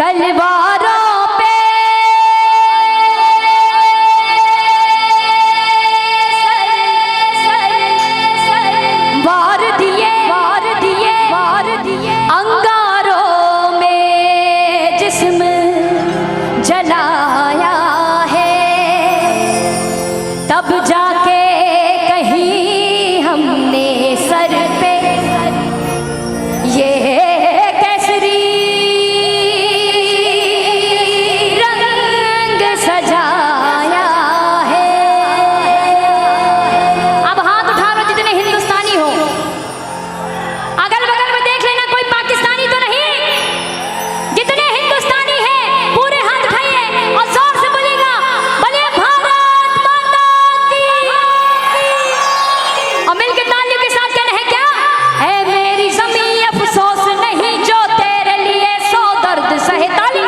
तलवारों पे वार दिए अंगारों में जिस्म जलाया है, तब जाके कहीं हमने सर पे ये केसरी रंग सजाया है। अब हाथ उठा लो जितने हिंदुस्तानी हो, अगल बगल में देख लेना कोई पाकिस्तानी तो नहीं। जितने हिंदुस्तानी हैं पूरे हाथ उठाइए और जोर से बोलेगा, बोलिए भारत माता की। और मिलके तालियों के साथ कहना है क्या? है मेरी ज़मीं अफसोस नहीं जो तेरे लिए सौ दर्द सहे। ताली।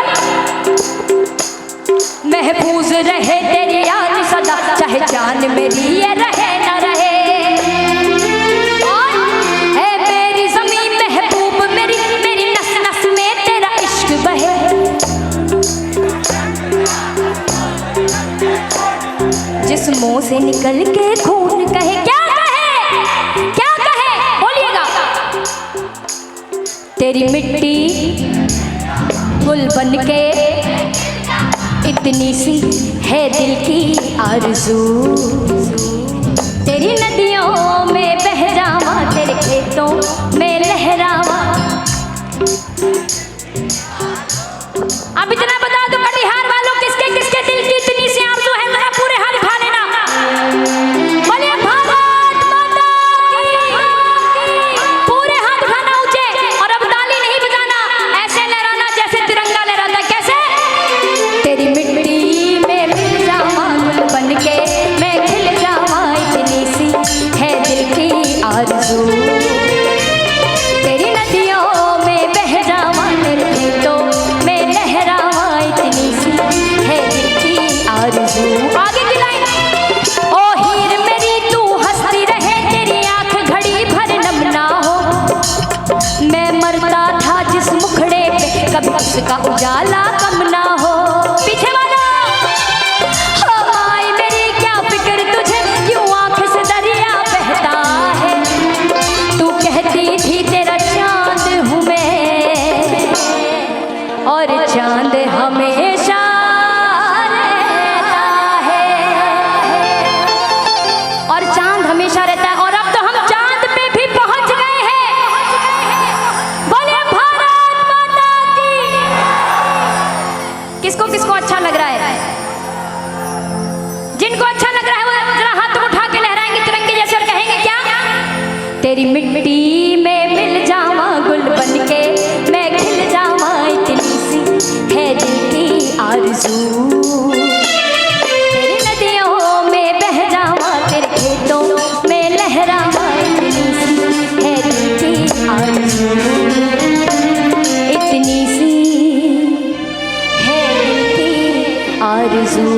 महफूज रहे तेरी याद सदा, चाहे जान मेरी ये रहे न रहे। और है मेरी ज़मीं महबूब मेरी, मेरी नस नस में तेरा इश्क बहे। जिस्मों से निकल के खून कहे, क्या कहे, क्या कहे, बोलिएगा। तेरी मिट्टी गुल बन के इतनी सी है दिल की आरज़ू। तेरी नदियों में बह जावा, तेरे खेतों में लहरावा। अब इतना बता दो कटिहार वालों, किसके किसके दिल की इतनी सी आरज़ू है? जरा पूरे हाथ उठा लेना। बोलिए भारत माता की। पूरे हाथ उठाना ऊंचे, और अब ताली नहीं बजाना, ऐसे लहराना जैसे तिरंगा लहराता। कैसे? तेरी मिट्टी में मिल जावा गुल बन के मैं खिल जावा, इतनी सी है दिल की आरज़ू। तेरी नदियों में बह जावा, तेरे खेतों में लहरावा, इतनी सी है दिल की आरज़ू। आगे की लाइन। ओ हीर मेरी तू हंसती रहे, तेरी आंख घड़ी भर नम ना हो। मैं मरता था जिस मुखड़े पे, कभी उसका उजाला कम ना हो। पीछे वाला। हो माई मेरी क्या फिक्र तुझे, क्यों आंख से दरिया बहता है। तू कहती थी तेरा चांद हूँ मैं, और चांद हमेशा रहता है। और चांद हमेशा रहता है। और अब तो हम चांद पे भी पहुंच गए हैं। बोलिए भारत माता की। किसको किसको अच्छा लग रहा है? जिनको अच्छा लग रहा है वो जरा हाथ उठा के लहराएंगे तिरंगे जैसे, और कहेंगे क्या? तेरी मिट्टी में मिल जावा गुल बन के मैं खिल जावा, इतनी सी है दिल की आरज़ू। तेरी नदियों में बह जावा, तेरे खेतों में लहरावा, इतनी सी है दिल की आरज़ू। इतनी सी है दिल की आरज़ू।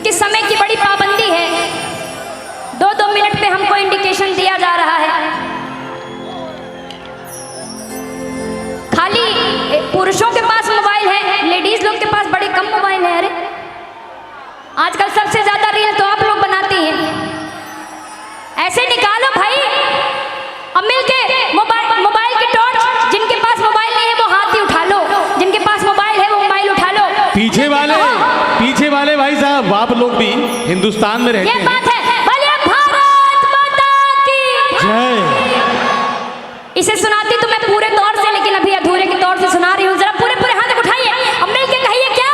क्योंकि समय की बड़ी पाबंदी है। 2-2 मिनट पे हमको इंडिकेशन दिया जा रहा है। खाली पुरुषों के पास मोबाइल है, लेडीज लोग के पास बड़े कम मोबाइल है। अरे आजकल सबसे ज्यादा रील तो आप लोग बनाती हैं। ऐसे निकालो भाई, अब मिलके मोबाइल की टॉर्च, जिनके पास मोबाइल नहीं है वो हाथ ही उठा लो, जिनके पास मोबाइल है वो मोबाइल उठा लो। पीछे वाले भाई साहब, आप लोग भी हिंदुस्तान में रहते हैं। ये बात है। बोलिए भारत माता की जय। इसे सुनाती तो मैं पूरे तौर से, लेकिन अभी अधूरे के तौर से सुना रही हूँ। जरा पूरे हाथ उठाइए, अब मिलके कहिए क्या?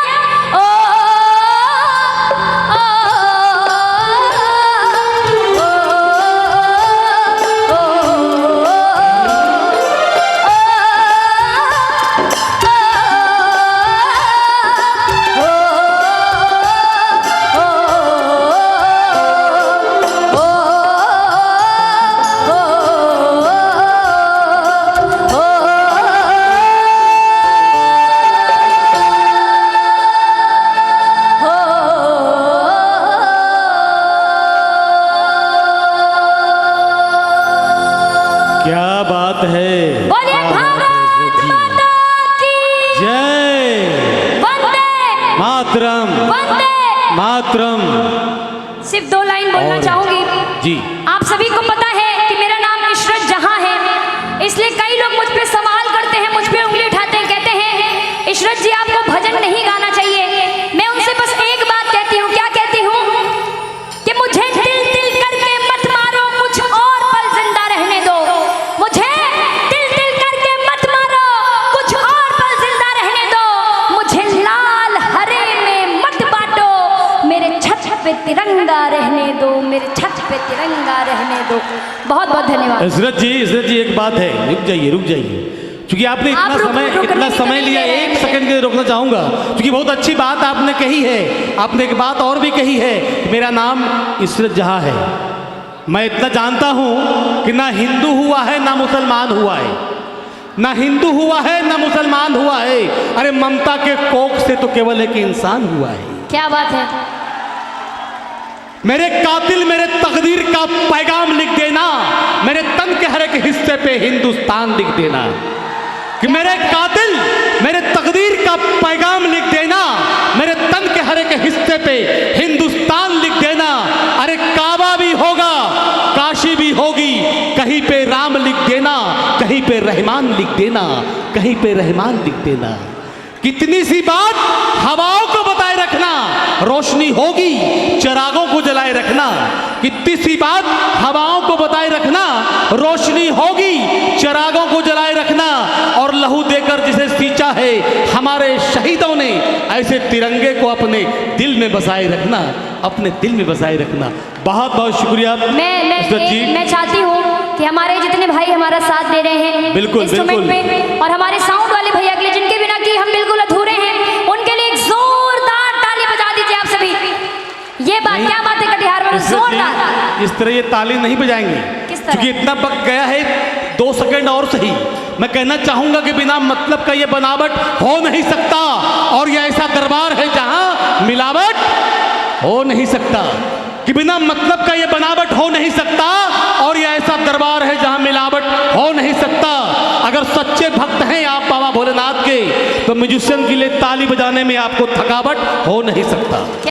क्या बात है। बोलिए भारत माता की जय। वंदे मातरम। वंदे मातरम। सिर्फ 2 लाइन बोलना चाहूंगी जी। आप सभी को पता है कि मेरा नाम इशरत जहां है, इसलिए कई लोग मुझ पे सवाल करते हैं, मुझ पे उंगली उठाते हैं, कहते हैं इशरत जी आपको भजन नहीं गाना चाहिए। मैं उनसे बस एक बात कहती हूँ। क्या कहती हूँ? कि मुझे दिल दिल करके मत मारो, कुछ और पल जिंदा रहने दो। मुझे दिल दिल करके मत मारो, कुछ और पल जिंदा रहने दो। मुझे लाल हरे में मत बांटो, मेरे छत पे तिरंगा रहने दो, मेरे छत पे तिरंगा रहने दो। बहुत बहुत धन्यवाद। इशरत जी एक बात है, रुक जाइए, क्योंकि आपने इतना समय लिया। 1 सेकंड के लिए रोकना चाहूंगा, क्योंकि बहुत अच्छी बात आपने कही है। आपने एक बात और भी कही है कि मेरा नाम इशरत जहां है। मैं इतना जानता हूं कि ना हिंदू हुआ है ना मुसलमान हुआ है, ना हिंदू हुआ है ना मुसलमान हुआ है। अरे ममता के कोख से तो केवल एक इंसान हुआ है। क्या बात है। मेरे कातिल मेरे तकदीर का पैगाम लिख देना, मेरे तन के हर एक हिस्से पे हिंदुस्तान लिख देना। कि मेरे कातिल मेरे तकदीर का पैगाम लिख देना, मेरे तन के हर एक हिस्से पे हिंदुस्तान लिख देना। अरे काबा भी होगा, काशी भी होगी, कहीं पे राम लिख देना, कहीं पे रहमान लिख देना, कहीं पे रहमान लिख देना। कितनी सी बात हवाओं को बताए रखना, रोशनी होगी चिरागों को जलाए रखना। कितनी सी बात हवाओं को बताए रखना, रोशनी होगी चिरागों को जलाए रखना। और लहू देकर जिसे सींचा है हमारे शहीदों ने, ऐसे तिरंगे को अपने दिल में बसाए रखना, अपने दिल में बसाए रखना। बहुत बहुत शुक्रिया। मैं चाहती हूँ कि हमारे जितने भाई हमारा साथ दे रहे हैं बिल्कुल इंस्ट्रूमेंट पे, और हमारे साउंड वाले भैया के लिए जिनके बिना कि हम बिल्कुल अधूरे हैं, उनके लिए एक जोरदार ताली बजा दीजिए आप सभी। ये बात क्या बात है कटिहार में, जोरदार। इस तरह ये ताली नहीं बजाएंगे, किस तरह? क्योंकि इतना वक्त गया है। 2 सेकंड और सही। मैं कहना चाहूंगा कि बिना मतलब का ये बनावट हो नहीं सकता, और ये ऐसा दरबार है जहां मिलावट हो नहीं सकता। कि बिना मतलब का ये बनावट हो नहीं सकता, और ये ऐसा दरबार है जहां मिलावट हो नहीं सकता। अगर सच्चे भक्त हैं आप बाबा भोलेनाथ के, तो म्यूजिशियन के लिए ताली बजाने में आपको थकावट हो नहीं सकता।